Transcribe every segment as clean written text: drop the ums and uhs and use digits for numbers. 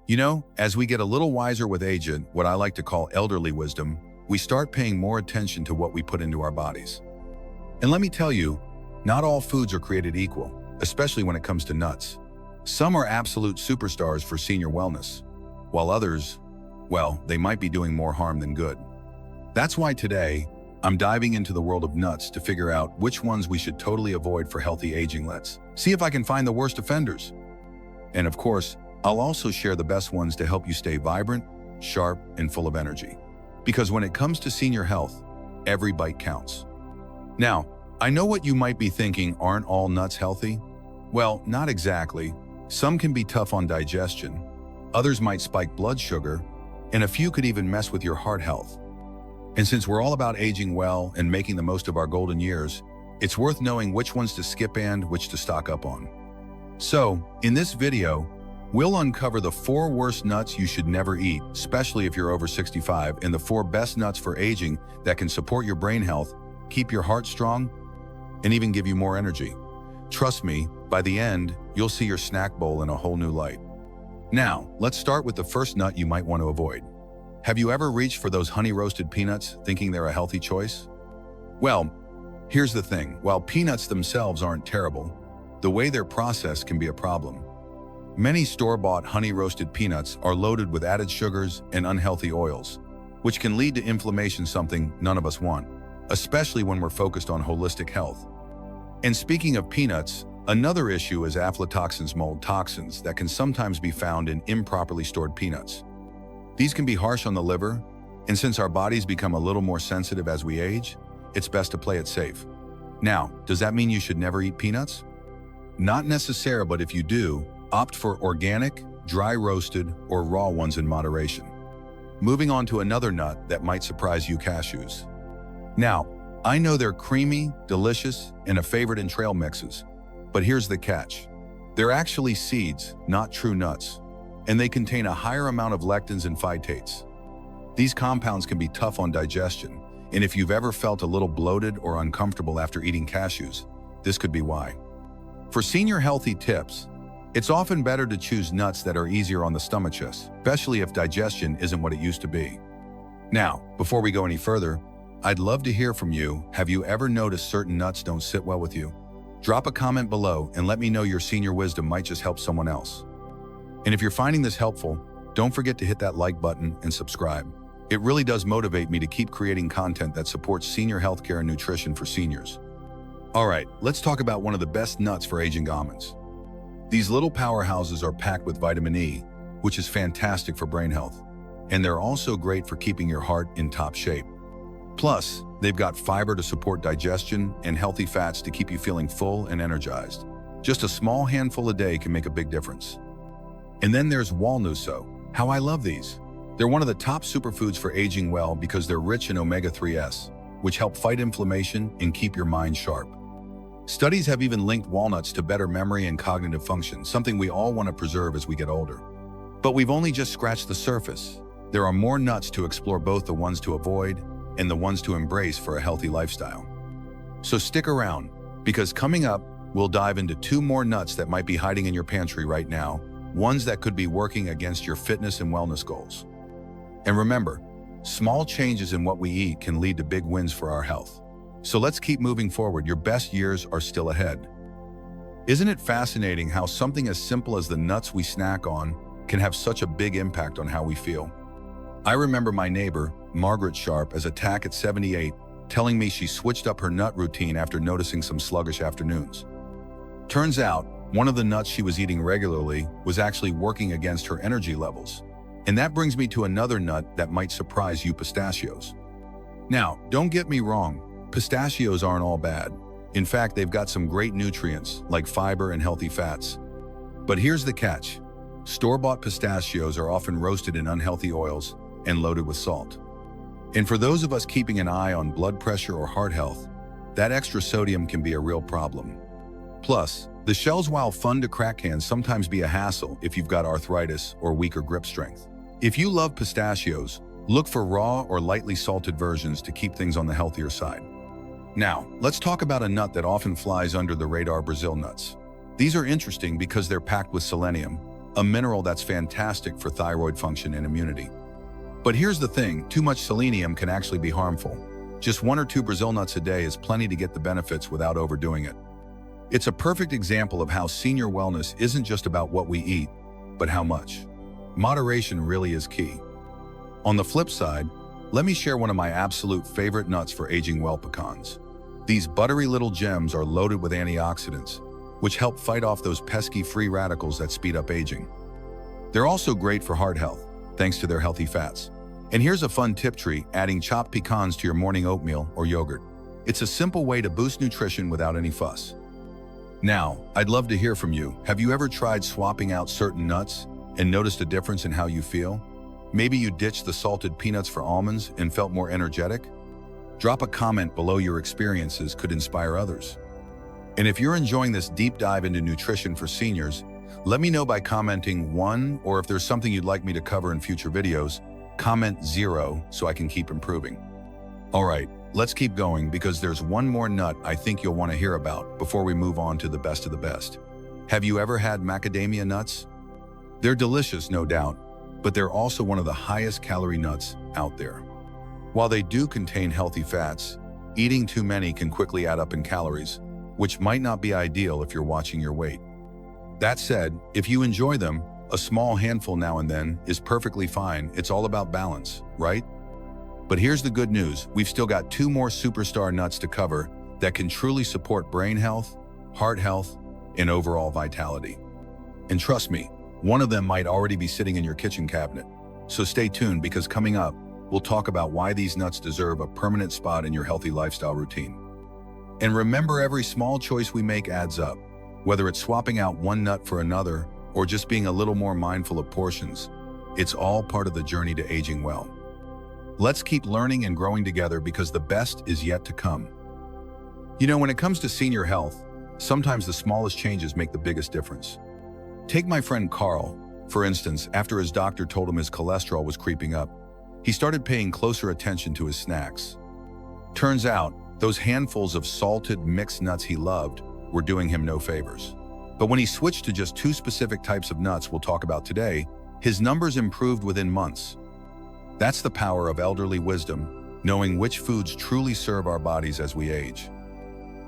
As we get a little wiser with age, what I like to call elderly wisdom, we start paying more attention to what we put into our bodies. And let me tell you, not all foods are created equal, especially when it comes to nuts. Some are absolute superstars for senior wellness, while others, well, they might be doing more harm than good. That's why today, I'm diving into the world of nuts to figure out which ones we should totally avoid for healthy aging. Let's see if I can find the worst offenders. And of course, I'll also share the best ones to help you stay vibrant, sharp, and full of energy. Because when it comes to senior health, every bite counts. Now, I know what you might be thinking, aren't all nuts healthy? Well, not exactly. Some can be tough on digestion, others might spike blood sugar, and a few could even mess with your heart health. And since we're all about aging well and making the most of our golden years, it's worth knowing which ones to skip and which to stock up on. So, in this video, we'll uncover the 4 worst nuts you should never eat, especially if you're over 65, and the 4 best nuts for aging that can support your brain health, keep your heart strong, and even give you more energy. Trust me, by the end, you'll see your snack bowl in a whole new light. Now, let's start with the first nut you might want to avoid. Have you ever reached for those honey-roasted peanuts thinking they're a healthy choice? Well, here's the thing. While peanuts themselves aren't terrible, the way they're processed can be a problem. Many store-bought honey-roasted peanuts are loaded with added sugars and unhealthy oils, which can lead to inflammation, something none of us want, especially when we're focused on holistic health. And speaking of peanuts, another issue is aflatoxins, mold toxins that can sometimes be found in improperly stored peanuts. These can be harsh on the liver, and since our bodies become a little more sensitive as we age, it's best to play it safe. Now, does that mean you should never eat peanuts? Not necessarily, but if you do, opt for organic, dry roasted, or raw ones in moderation. Moving on to another nut that might surprise you, cashews. Now, I know they're creamy, delicious, and a favorite in trail mixes, but here's the catch. They're actually seeds, not true nuts, and they contain a higher amount of lectins and phytates. These compounds can be tough on digestion, and if you've ever felt a little bloated or uncomfortable after eating cashews, this could be why. For senior healthy tips, it's often better to choose nuts that are easier on the stomach, especially if digestion isn't what it used to be. Now, before we go any further, I'd love to hear from you. Have you ever noticed certain nuts don't sit well with you? Drop a comment below and let me know. Your senior wisdom might just help someone else. And if you're finding this helpful, don't forget to hit that like button and subscribe. It really does motivate me to keep creating content that supports senior healthcare and nutrition for seniors. All right, let's talk about one of the best nuts for aging: almonds. These little powerhouses are packed with vitamin E, which is fantastic for brain health. And they're also great for keeping your heart in top shape. Plus, they've got fiber to support digestion and healthy fats to keep you feeling full and energized. Just a small handful a day can make a big difference. And then there's walnuts. So, how I love these. They're one of the top superfoods for aging well because they're rich in omega-3s, which help fight inflammation and keep your mind sharp. Studies have even linked walnuts to better memory and cognitive function, something we all want to preserve as we get older. But we've only just scratched the surface. There are more nuts to explore, both the ones to avoid and the ones to embrace for a healthy lifestyle. So stick around, because coming up, we'll dive into 2 more nuts that might be hiding in your pantry right now, ones that could be working against your fitness and wellness goals. And remember, small changes in what we eat can lead to big wins for our health. So let's keep moving forward. Your best years are still ahead. Isn't it fascinating how something as simple as the nuts we snack on can have such a big impact on how we feel? I remember my neighbor, Margaret Sharp, as a tack at 78, telling me she switched up her nut routine after noticing some sluggish afternoons. Turns out, one of the nuts she was eating regularly was actually working against her energy levels. And that brings me to another nut that might surprise you: pistachios. Now, don't get me wrong, pistachios aren't all bad. In fact, they've got some great nutrients like fiber and healthy fats. But here's the catch. Store-bought pistachios are often roasted in unhealthy oils and loaded with salt. And for those of us keeping an eye on blood pressure or heart health, that extra sodium can be a real problem. Plus, the shells, while fun to crack, can sometimes be a hassle if you've got arthritis or weaker grip strength. If you love pistachios, look for raw or lightly salted versions to keep things on the healthier side. Now, let's talk about a nut that often flies under the radar: Brazil nuts. These are interesting because they're packed with selenium, a mineral that's fantastic for thyroid function and immunity. But here's the thing, too much selenium can actually be harmful. Just 1 or 2 Brazil nuts a day is plenty to get the benefits without overdoing it. It's a perfect example of how senior wellness isn't just about what we eat, but how much. Moderation really is key. On the flip side, let me share one of my absolute favorite nuts for aging well, pecans. These buttery little gems are loaded with antioxidants, which help fight off those pesky free radicals that speed up aging. They're also great for heart health, thanks to their healthy fats. And here's a fun tip tree, adding chopped pecans to your morning oatmeal or yogurt. It's a simple way to boost nutrition without any fuss. Now, I'd love to hear from you. Have you ever tried swapping out certain nuts and noticed a difference in how you feel? Maybe you ditched the salted peanuts for almonds and felt more energetic? Drop a comment below. Your experiences could inspire others. And if you're enjoying this deep dive into nutrition for seniors, let me know by commenting 1, or if there's something you'd like me to cover in future videos, comment 0 so I can keep improving. All right, let's keep going because there's one more nut I think you'll want to hear about before we move on to the best of the best. Have you ever had macadamia nuts? They're delicious, no doubt, but they're also one of the highest calorie nuts out there. While they do contain healthy fats, eating too many can quickly add up in calories, which might not be ideal if you're watching your weight. That said, if you enjoy them, a small handful now and then is perfectly fine. It's all about balance, right? But here's the good news. We've still got 2 more superstar nuts to cover that can truly support brain health, heart health, and overall vitality. And trust me, one of them might already be sitting in your kitchen cabinet. So stay tuned because coming up, we'll talk about why these nuts deserve a permanent spot in your healthy lifestyle routine. And remember, every small choice we make adds up. Whether it's swapping out one nut for another or just being a little more mindful of portions, it's all part of the journey to aging well. Let's keep learning and growing together because the best is yet to come. You know, when it comes to senior health, sometimes the smallest changes make the biggest difference. Take my friend Carl, for instance. After his doctor told him his cholesterol was creeping up, he started paying closer attention to his snacks. Turns out, those handfuls of salted mixed nuts he loved were doing him no favors. But when he switched to just 2 specific types of nuts we'll talk about today, his numbers improved within months. That's the power of elderly wisdom, knowing which foods truly serve our bodies as we age.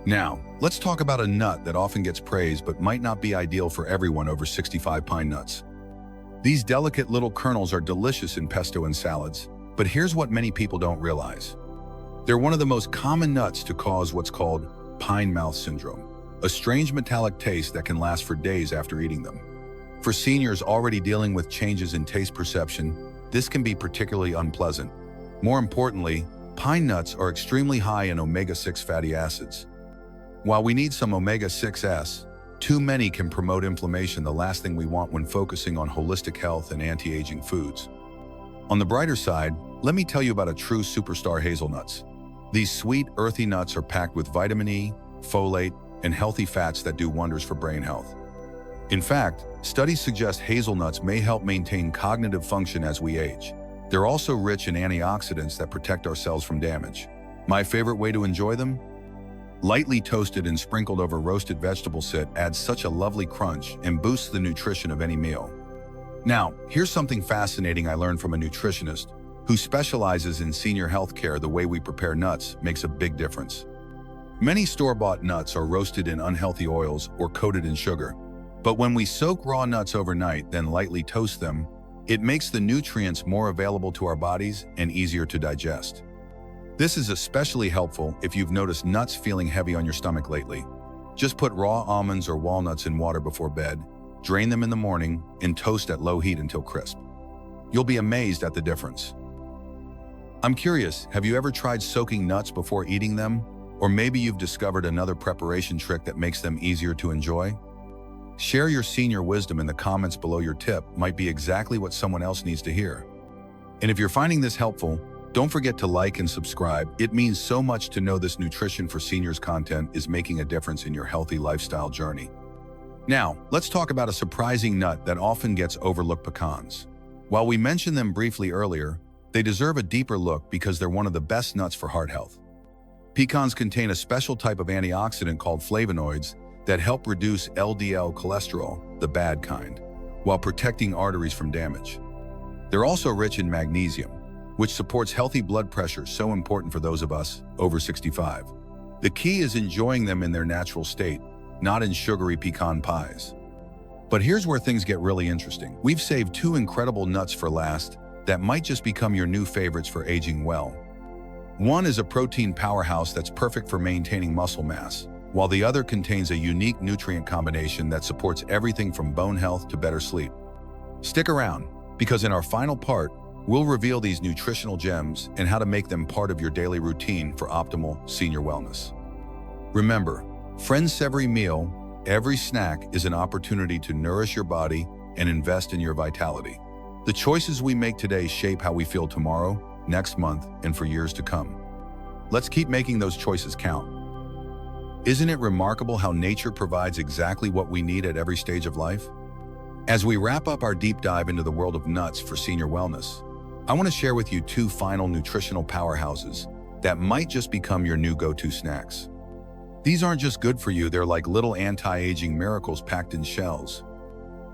Now, let's talk about a nut that often gets praised but might not be ideal for everyone over 65, pine nuts. These delicate little kernels are delicious in pesto and salads, but here's what many people don't realize. They're one of the most common nuts to cause what's called pine mouth syndrome, a strange metallic taste that can last for days after eating them. For seniors already dealing with changes in taste perception, this can be particularly unpleasant. More importantly, pine nuts are extremely high in omega-6 fatty acids. While we need some omega-6s, too many can promote inflammation, the last thing we want when focusing on holistic health and anti-aging foods. On the brighter side, let me tell you about a true superstar, hazelnuts. These sweet, earthy nuts are packed with vitamin E, folate, and healthy fats that do wonders for brain health. In fact, studies suggest hazelnuts may help maintain cognitive function as we age. They're also rich in antioxidants that protect our cells from damage. My favorite way to enjoy them? Lightly toasted and sprinkled over roasted vegetable sit adds such a lovely crunch and boosts the nutrition of any meal. Now, here's something fascinating I learned from a nutritionist who specializes in senior health care. The way we prepare nuts makes a big difference. Many store-bought nuts are roasted in unhealthy oils or coated in sugar. But when we soak raw nuts overnight, then lightly toast them, it makes the nutrients more available to our bodies and easier to digest. This is especially helpful if you've noticed nuts feeling heavy on your stomach lately. Just put raw almonds or walnuts in water before bed, drain them in the morning, and toast at low heat until crisp. You'll be amazed at the difference. I'm curious, have you ever tried soaking nuts before eating them? Or maybe you've discovered another preparation trick that makes them easier to enjoy? Share your senior wisdom in the comments below. Your tip might be exactly what someone else needs to hear. And if you're finding this helpful, don't forget to like and subscribe. It means so much to know this nutrition for seniors content is making a difference in your healthy lifestyle journey. Now, let's talk about a surprising nut that often gets overlooked, pecans. While we mentioned them briefly earlier, they deserve a deeper look because they're one of the best nuts for heart health. Pecans contain a special type of antioxidant called flavonoids that help reduce LDL cholesterol, the bad kind. while protecting arteries from damage. They're also rich in magnesium, which supports healthy blood pressure, so important for those of us over 65. The key is enjoying them in their natural state, not in sugary pecan pies. But here's where things get really interesting. We've saved two incredible nuts for last that might just become your new favorites for aging well. One is a protein powerhouse that's perfect for maintaining muscle mass, while the other contains a unique nutrient combination that supports everything from bone health to better sleep. Stick around, because in our final part, we'll reveal these nutritional gems and how to make them part of your daily routine for optimal senior wellness. Remember, friends, every meal, every snack is an opportunity to nourish your body and invest in your vitality. The choices we make today shape how we feel tomorrow, next month, and for years to come. Let's keep making those choices count. Isn't it remarkable how nature provides exactly what we need at every stage of life? As we wrap up our deep dive into the world of nuts for senior wellness, I want to share with you two final nutritional powerhouses that might just become your new go-to snacks. These aren't just good for you, they're like little anti-aging miracles packed in shells.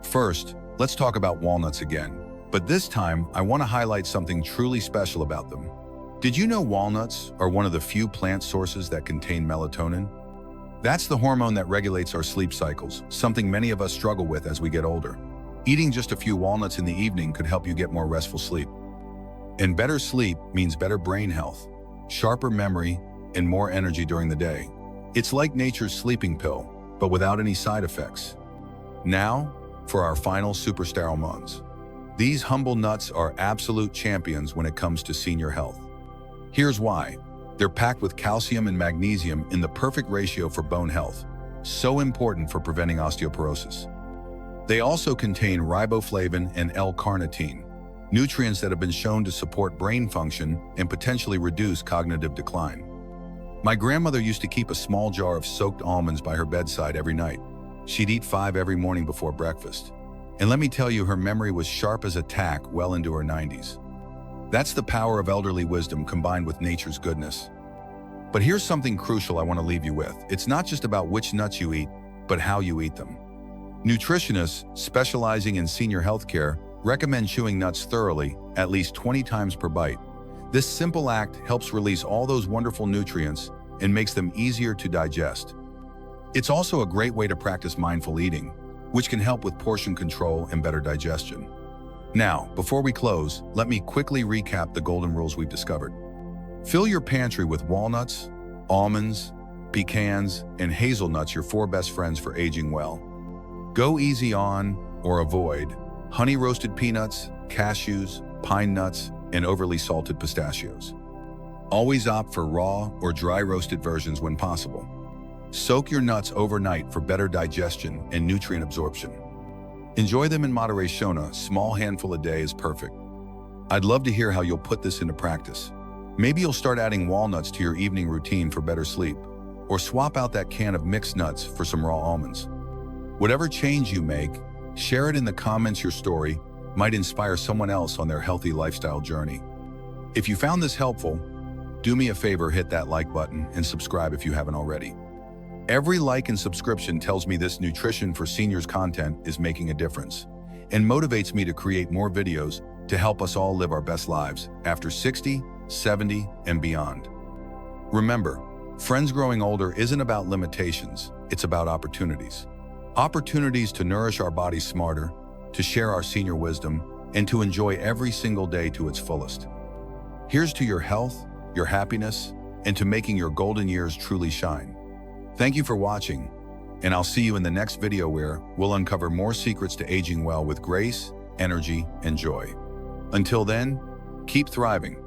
First, let's talk about walnuts again, but this time I want to highlight something truly special about them. Did you know walnuts are one of the few plant sources that contain melatonin? That's the hormone that regulates our sleep cycles, something many of us struggle with as we get older. Eating just a few walnuts in the evening could help you get more restful sleep. And better sleep means better brain health, sharper memory, and more energy during the day. It's like nature's sleeping pill, but without any side effects. Now, for our final superstar almonds. These humble nuts are absolute champions when it comes to senior health. Here's why. They're packed with calcium and magnesium in the perfect ratio for bone health, so important for preventing osteoporosis. They also contain riboflavin and L-carnitine, nutrients that have been shown to support brain function and potentially reduce cognitive decline. My grandmother used to keep a small jar of soaked almonds by her bedside every night. She'd eat 5 every morning before breakfast. And let me tell you, her memory was sharp as a tack well into her 90s. That's the power of elderly wisdom combined with nature's goodness. But here's something crucial I want to leave you with. It's not just about which nuts you eat, but how you eat them. Nutritionists specializing in senior healthcare recommend chewing nuts thoroughly, at least 20 times per bite. This simple act helps release all those wonderful nutrients and makes them easier to digest. It's also a great way to practice mindful eating, which can help with portion control and better digestion. Now, before we close, let me quickly recap the golden rules we've discovered. Fill your pantry with walnuts, almonds, pecans, and hazelnuts, your 4 best friends for aging well. Go easy on, or avoid, honey-roasted peanuts, cashews, pine nuts, and overly salted pistachios. Always opt for raw or dry-roasted versions when possible. Soak your nuts overnight for better digestion and nutrient absorption. Enjoy them in moderation. A small handful a day is perfect. I'd love to hear how you'll put this into practice. Maybe you'll start adding walnuts to your evening routine for better sleep, or swap out that can of mixed nuts for some raw almonds. Whatever change you make, share it in the comments. Your story might inspire someone else on their healthy lifestyle journey. If you found this helpful, do me a favor, hit that like button and subscribe if you haven't already. Every like and subscription tells me this nutrition for seniors content is making a difference and motivates me to create more videos to help us all live our best lives after 60, 70, and beyond. Remember, friends, growing older isn't about limitations, it's about opportunities. Opportunities to nourish our bodies smarter, to share our senior wisdom, and to enjoy every single day to its fullest. Here's to your health, your happiness, and to making your golden years truly shine. Thank you for watching, and I'll see you in the next video where we'll uncover more secrets to aging well with grace, energy, and joy. Until then, keep thriving.